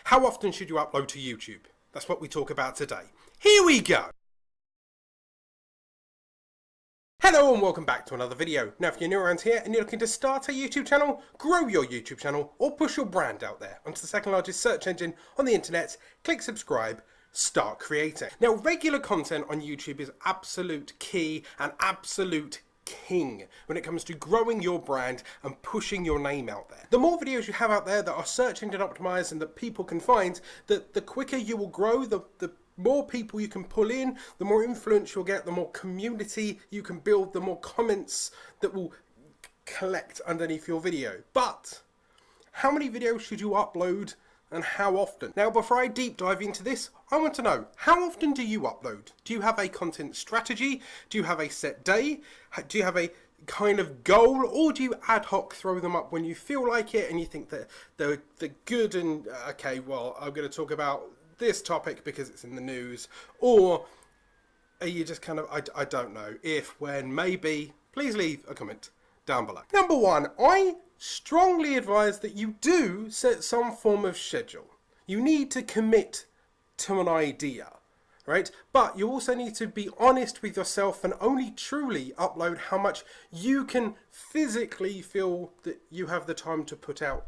How often should you upload to YouTube? That's what we talk about today. Here we go! Hello and welcome back to another video. Now if you're new around here and you're looking to start a YouTube channel, grow your YouTube channel, or push your brand out there onto the second largest search engine on the internet, click subscribe, start creating. Now regular content on YouTube is absolute key and absolute king when it comes to growing your brand and pushing your name out there. The more videos you have out there that are search engine optimized and that people can find, the quicker you will grow, the more people you can pull in, the more influence you'll get, the more community you can build, the more comments that will collect underneath your video. But how many videos should you upload and how often? Now before I deep dive into this, I want to know, how often do you upload? Do you have a content strategy? Do you have a set day? Do you have a kind of goal, or do you ad hoc throw them up when you feel like it and you think that they're good and okay, well, I'm going to talk about this topic because it's in the news? Or are you just kind of, I don't know, if, when, maybe? Please leave a comment down below. Number one, I strongly advise that you do set some form of schedule. You need to commit to an idea, right? But you also need to be honest with yourself and only truly upload how much you can physically feel that you have the time to put out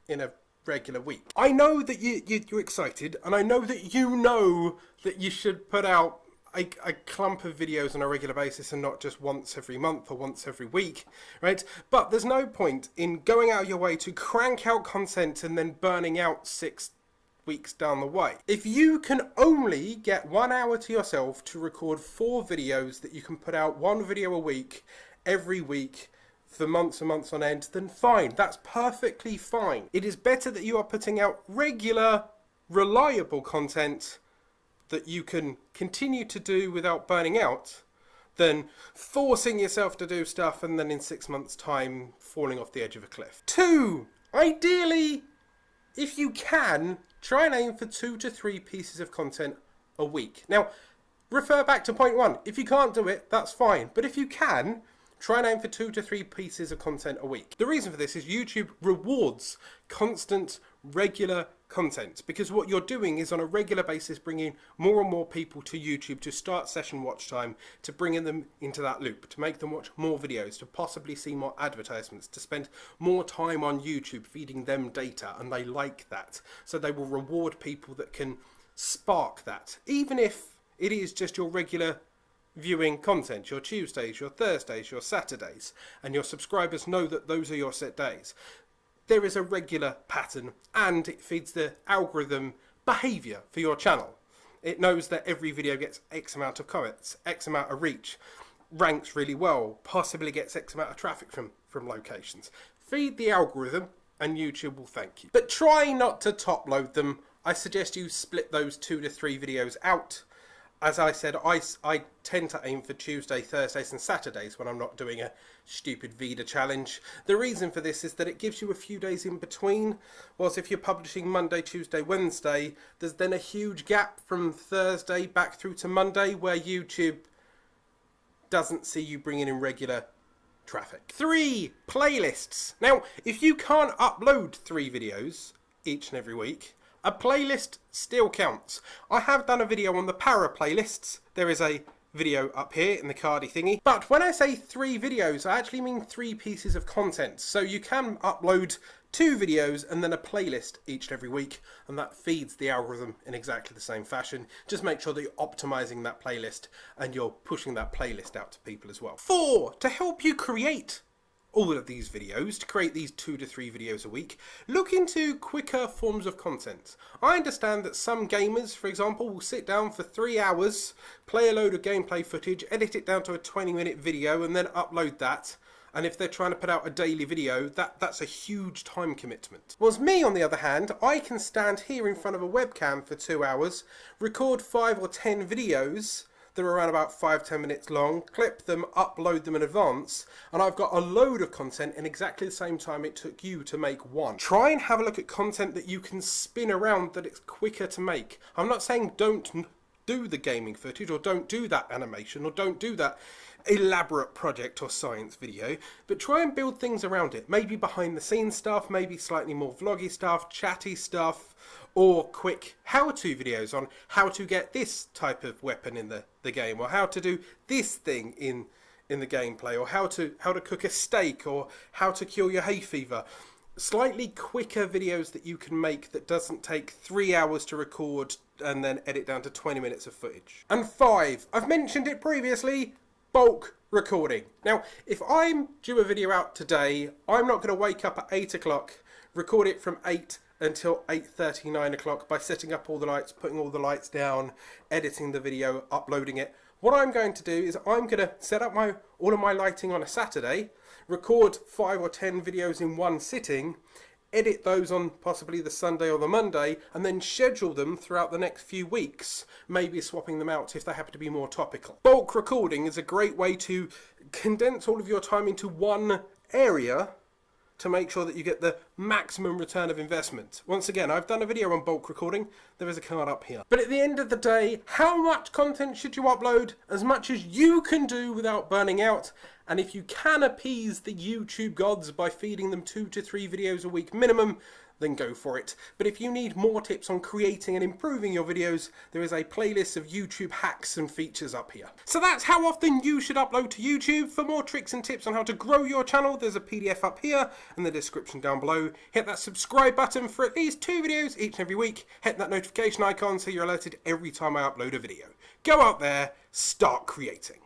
in a regular week. I know that you're excited, and I know that you should put out a clump of videos on a regular basis and not just once every month or once every week, right? But there's no point in going out of your way to crank out content and then burning out 6 weeks down the way. If you can only get 1 hour to yourself to record 4 videos that you can put out 1 video a week, every week, for months and months on end, then fine, that's perfectly fine. It is better that you are putting out regular, reliable content that you can continue to do without burning out than forcing yourself to do stuff and then in 6 months' time falling off the edge of a cliff. 2, ideally, if you can, try and aim for 2 to 3 pieces of content a week. Now, refer back to point 1. If you can't do it, that's fine. But if you can, try and aim for 2 to 3 pieces of content a week. The reason for this is YouTube rewards constant, regular content, because what you're doing is on a regular basis bringing more and more people to YouTube to start session watch time, to bring them into that loop, to make them watch more videos, to possibly see more advertisements, to spend more time on YouTube feeding them data, and they like that. So they will reward people that can spark that, even if it is just your regular viewing content, your Tuesdays, your Thursdays, your Saturdays, and your subscribers know that those are your set days. There is a regular pattern, and it feeds the algorithm behavior for your channel. It knows that every video gets X amount of comments, X amount of reach, ranks really well, possibly gets X amount of traffic from locations. Feed the algorithm and YouTube will thank you. But try not to top load them. I suggest you split those 2 to 3 videos out. As I said, I tend to aim for Tuesday, Thursdays and Saturdays when I'm not doing a stupid Vida challenge. The reason for this is that it gives you a few days in between, whilst if you're publishing Monday, Tuesday, Wednesday, there's then a huge gap from Thursday back through to Monday where YouTube doesn't see you bringing in regular traffic. 3, playlists. Now, if you can't upload 3 videos each and every week, a playlist still counts. I have done a video on the para playlists. There is a video up here in the cardy thingy. But when I say 3 videos, I actually mean 3 pieces of content. So you can upload 2 videos and then a playlist each and every week, and that feeds the algorithm in exactly the same fashion. Just make sure that you're optimizing that playlist and you're pushing that playlist out to people as well. 4, to help you create all of these videos, to create these 2 to 3 videos a week, look into quicker forms of content. I understand that some gamers, for example, will sit down for 3 hours, play a load of gameplay footage, edit it down to a 20-minute video and then upload that. And if they're trying to put out a daily video, that's a huge time commitment. Whereas me, on the other hand, I can stand here in front of a webcam for 2 hours, record 5 or 10 videos that are around about 5-10 minutes long, clip them, upload them in advance, and I've got a load of content in exactly the same time it took you to make one. Try and have a look at content that you can spin around, that it's quicker to make. I'm not saying don't do the gaming footage, or don't do that animation, or don't do that elaborate project or science video, but try and build things around it. Maybe behind the scenes stuff, maybe slightly more vloggy stuff, chatty stuff, or quick how-to videos on how to get this type of weapon in the game, or how to do this thing in the gameplay, or how to cook a steak, or how to cure your hay fever. Slightly quicker videos that you can make that doesn't take 3 hours to record and then edit down to 20 minutes of footage. And 5, I've mentioned it previously, bulk recording. Now, if I'm due a video out today, I'm not going to wake up at 8 o'clock, record it from 8 until 8:30, 9 o'clock by setting up all the lights, putting all the lights down, editing the video, uploading it. What I'm going to do is I'm going to set up all of my lighting on a Saturday, record 5 or 10 videos in one sitting, edit those on possibly the Sunday or the Monday, and then schedule them throughout the next few weeks, maybe swapping them out if they happen to be more topical. Bulk recording is a great way to condense all of your time into one area to make sure that you get the maximum return of investment. Once again, I've done a video on bulk recording. There is a card up here. But at the end of the day, how much content should you upload? As much as you can do without burning out. And if you can appease the YouTube gods by feeding them 2 to 3 videos a week minimum, then go for it. But if you need more tips on creating and improving your videos, there is a playlist of YouTube hacks and features up here. So that's how often you should upload to YouTube. For more tricks and tips on how to grow your channel, there's a PDF up here in the description down below. Hit that subscribe button for at least 2 videos each and every week. Hit that notification icon so you're alerted every time I upload a video. Go out there, start creating.